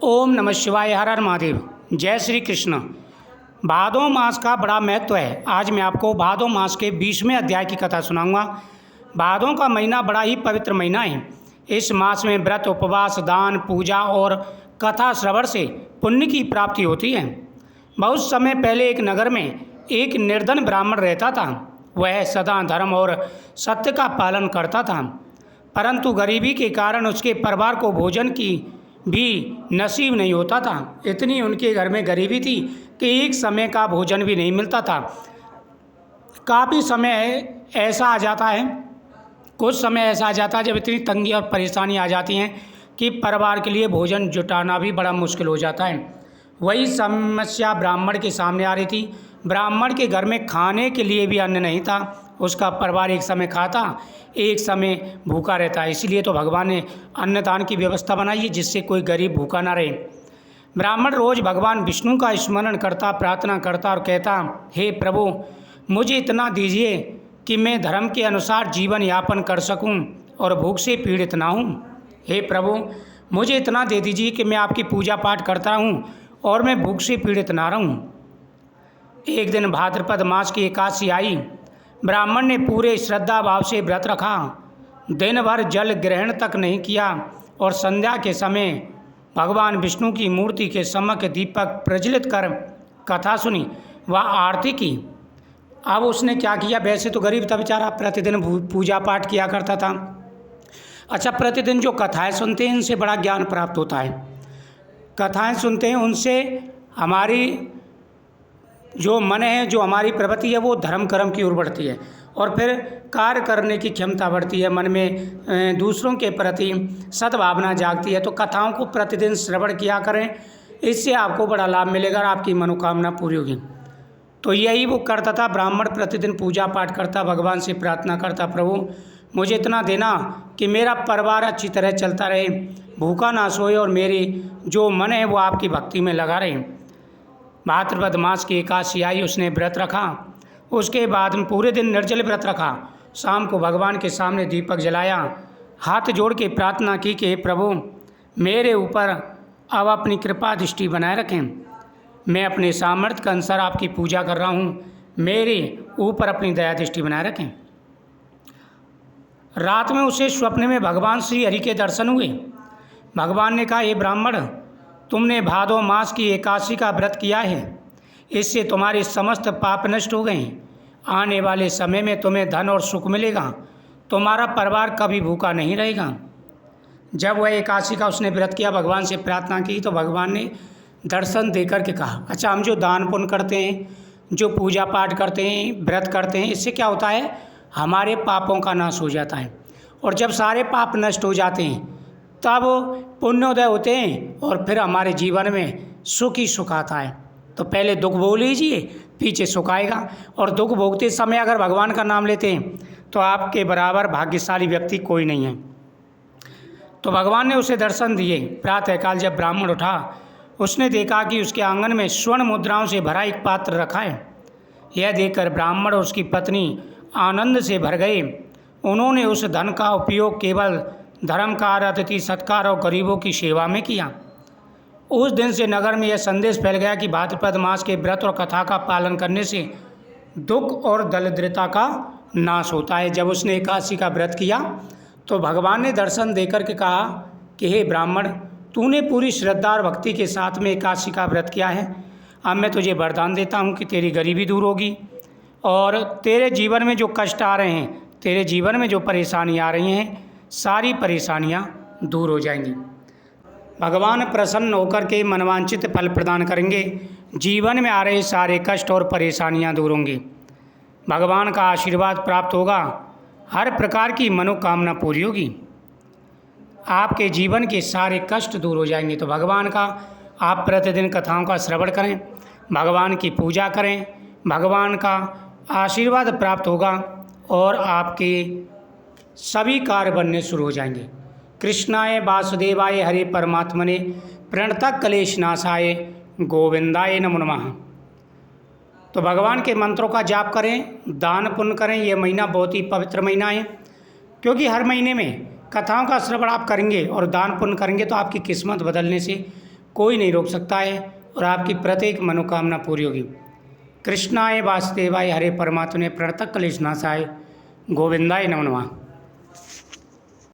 ओम नमः शिवाय। हर हर महादेव। जय श्री कृष्ण। भादो मास का बड़ा महत्व है। आज मैं आपको भादो मास के 20वें अध्याय की कथा सुनाऊंगा। भादों का महीना बड़ा ही पवित्र महीना है। इस मास में व्रत, उपवास, दान, पूजा और कथा श्रवण से पुण्य की प्राप्ति होती है। बहुत समय पहले एक नगर में एक निर्धन ब्राह्मण रहता था। वह सदा धर्म और सत्य का पालन करता था, परंतु गरीबी के कारण उसके परिवार को भोजन की भी नसीब नहीं होता था। इतनी उनके घर में गरीबी थी कि एक समय का भोजन भी नहीं मिलता था। काफ़ी समय ऐसा आ जाता है, कुछ समय ऐसा आ जाता है जब इतनी तंगी और परेशानी आ जाती हैं कि परिवार के लिए भोजन जुटाना भी बड़ा मुश्किल हो जाता है। वही समस्या ब्राह्मण के सामने आ रही थी। ब्राह्मण के घर में खाने के लिए भी अन्न नहीं था। उसका परिवार एक समय खाता, एक समय भूखा रहता है। इसीलिए तो भगवान ने अन्नदान की व्यवस्था बनाई है, जिससे कोई गरीब भूखा ना रहे। ब्राह्मण रोज भगवान विष्णु का स्मरण करता, प्रार्थना करता और कहता, हे प्रभु, मुझे इतना दीजिए कि मैं धर्म के अनुसार जीवन यापन कर सकूं और भूख से पीड़ित ना हूं। हे प्रभु, मुझे इतना दे दीजिए कि मैं आपकी पूजा पाठ करता हूं और मैं भूख से पीड़ित ना रहूं। एक दिन भाद्रपद मास की एकादशी आई। ब्राह्मण ने पूरे श्रद्धा भाव से व्रत रखा। दिन भर जल ग्रहण तक नहीं किया और संध्या के समय भगवान विष्णु की मूर्ति के सम्मुख दीपक प्रज्वलित कर कथा सुनी व आरती की। अब उसने क्या किया? वैसे तो गरीब था बेचारा, प्रतिदिन पूजा पाठ किया करता था। अच्छा, प्रतिदिन जो कथाएं सुनते हैं इनसे बड़ा ज्ञान प्राप्त होता है। कथाएं सुनते हैं उनसे हमारी जो मन है, जो हमारी प्रवृत्ति है, वो धर्म कर्म की ओर बढ़ती है और फिर कार्य करने की क्षमता बढ़ती है। मन में दूसरों के प्रति सद्भावना जागती है। तो कथाओं को प्रतिदिन श्रवण किया करें, इससे आपको बड़ा लाभ मिलेगा और आपकी मनोकामना पूरी होगी। तो यही वो करता था। ब्राह्मण प्रतिदिन पूजा पाठ करता, भगवान से प्रार्थना करता, प्रभु मुझे इतना देना कि मेरा परिवार अच्छी तरह चलता रहे, भूखा ना सोए और मेरी जो मन है वो आपकी भक्ति में लगा रहे। भाद्रपद मास की एकादशी आई, उसने व्रत रखा। उसके बाद में पूरे दिन निर्जल व्रत रखा। शाम को भगवान के सामने दीपक जलाया, हाथ जोड़ के प्रार्थना की कि प्रभु मेरे ऊपर अब अपनी कृपा दृष्टि बनाए रखें। मैं अपने सामर्थ्य के अनुसार आपकी पूजा कर रहा हूँ, मेरे ऊपर अपनी दया दृष्टि बनाए रखें। रात में उसे स्वप्न में भगवान श्री हरि के दर्शन हुए। भगवान ने कहा, हे ब्राह्मण, तुमने भादो मास की एकादशी का व्रत किया है, इससे तुम्हारे समस्त पाप नष्ट हो गए। आने वाले समय में तुम्हें धन और सुख मिलेगा, तुम्हारा परिवार कभी भूखा नहीं रहेगा। जब वह एकादशी का उसने व्रत किया, भगवान से प्रार्थना की, तो भगवान ने दर्शन देकर के कहा, अच्छा, हम जो दान पुण्य करते हैं, जो पूजा पाठ करते हैं, व्रत करते हैं, इससे क्या होता है? हमारे पापों का नाश हो जाता है। और जब सारे पाप नष्ट हो जाते हैं तब पुण्योदय होते हैं और फिर हमारे जीवन में सुख ही सुख आता है। तो पहले दुख भोग लीजिए, पीछे सुख आएगा। और दुख भोगते समय अगर भगवान का नाम लेते हैं तो आपके बराबर भाग्यशाली व्यक्ति कोई नहीं है। तो भगवान ने उसे दर्शन दिए। प्रातःकाल जब ब्राह्मण उठा, उसने देखा कि उसके आंगन में स्वर्ण मुद्राओं से भरा एक पात्र रखा है। यह देखकर ब्राह्मण और उसकी पत्नी आनंद से भर गए। उन्होंने उस धन का उपयोग केवल धर्म कार्य, अतिथि सत्कार और गरीबों की सेवा में किया। उस दिन से नगर में यह संदेश फैल गया कि भाद्रपद मास के व्रत और कथा का पालन करने से दुख और दरिद्रता का नाश होता है। जब उसने एकादशी का व्रत किया तो भगवान ने दर्शन देकर के कहा कि हे ब्राह्मण, तूने पूरी श्रद्धा और भक्ति के साथ में एकादशी का व्रत किया है। अब मैं तुझे वरदान देता हूँ कि तेरी गरीबी दूर होगी और तेरे जीवन में जो कष्ट आ रहे हैं, तेरे जीवन में जो परेशानियाँ आ रही हैं, सारी परेशानियां दूर हो जाएंगी। भगवान प्रसन्न होकर के मनवांछित फल प्रदान करेंगे। जीवन में आ रहे सारे कष्ट और परेशानियां दूर होंगी। भगवान का आशीर्वाद प्राप्त होगा। हर प्रकार की मनोकामना पूरी होगी। आपके जीवन के सारे कष्ट दूर हो जाएंगे। तो भगवान का आप प्रतिदिन कथाओं का श्रवण करें, भगवान की पूजा करें, भगवान का आशीर्वाद प्राप्त होगा और आपके सभी कार्य बनने शुरू हो जाएंगे। कृष्णाय वासुदेवाय हरे परमात्मने प्रणतः क्लेश नाशाय गोविंदाय नमो नमः। तो भगवान के मंत्रों का जाप करें, दान पुण्य करें। ये महीना बहुत ही पवित्र महीना है, क्योंकि हर महीने में कथाओं का श्रवण आप करेंगे और दान पुण्य करेंगे तो आपकी किस्मत बदलने से कोई नहीं रोक सकता है और आपकी प्रत्येक मनोकामना पूरी होगी। कृष्णाय वासुदेवाय हरे परमात्मने प्रणतः क्लेशनाशाय गोविंदाय नमो नमः।